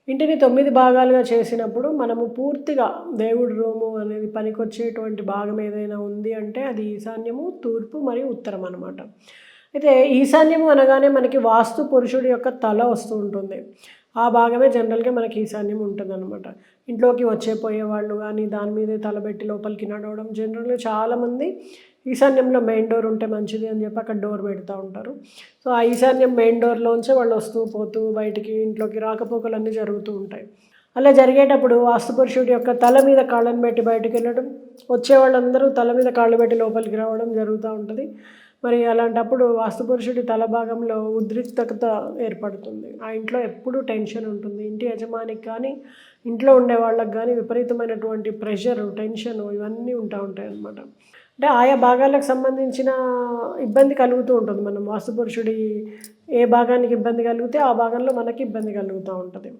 ఇంటిని 9 భాగాలుగా చేసినప్పుడు మనము పూర్తిగా దేవుడి రూము అనేది పనికొచ్చేటువంటి భాగం ఏదైనా ఉంది అంటే అది ఈశాన్యము, తూర్పు మరియు ఉత్తరం అనమాట. అయితే ఈశాన్యము అనగానే మనకి వాస్తు పురుషుడి యొక్క తల వస్తూ ఉంటుంది. ఆ భాగమే జనరల్‌గా మనకి ఈశాన్యం ఉంటుందనమాట. ఇంట్లోకి వచ్చే పోయేవాళ్ళు గానీ, దాని మీదే తలబెట్టి లోపలికి నడవడం జనరల్‌గా చాలామంది ఈశాన్యంలో మెయిన్ డోర్ ఉంటే మంచిది అని చెప్పి అక్కడ డోర్ పెడతా ఉంటారు. సో, ఆ ఈశాన్యం మెయిన్ డోర్‌లోంచే వాళ్ళు వస్తూ, పోతూ బయటికి ఇంట్లోకి రాకపోకలన్నీ జరుగుతూ ఉంటాయి. అలా జరిగేటప్పుడు వాస్తు పురుషుడి యొక్క తల మీద కాళ్ళని పెట్టి బయటికెళ్ళడం, వచ్చేవాళ్ళందరూ తల మీద కాళ్ళు పెట్టి లోపలికి రావడం జరుగుతా ఉంటది. మరి అలాంటప్పుడు వాస్తు పురుషుడి తల భాగంలో ఉద్రిక్తత ఏర్పడుతుంది. ఆ ఇంట్లో ఎప్పుడూ టెన్షన్ ఉంటుంది. ఇంటి యజమానికి కానీ, ఇంట్లో ఉండే వాళ్ళకి గానీ విపరీతమైనటువంటి ప్రెషరు, టెన్షను ఇవన్నీ ఉంటా ఉంటాయన్నమాట. అంటే ఆయా భాగాలకు సంబంధించిన ఇబ్బంది కలుగుతూ ఉంటుంది. మనం వాస్తు పురుషుడి ఏ భాగానికి ఇబ్బంది కలిగితే, ఆ భాగంలో మనకి ఇబ్బంది కలుగుతా ఉంటది.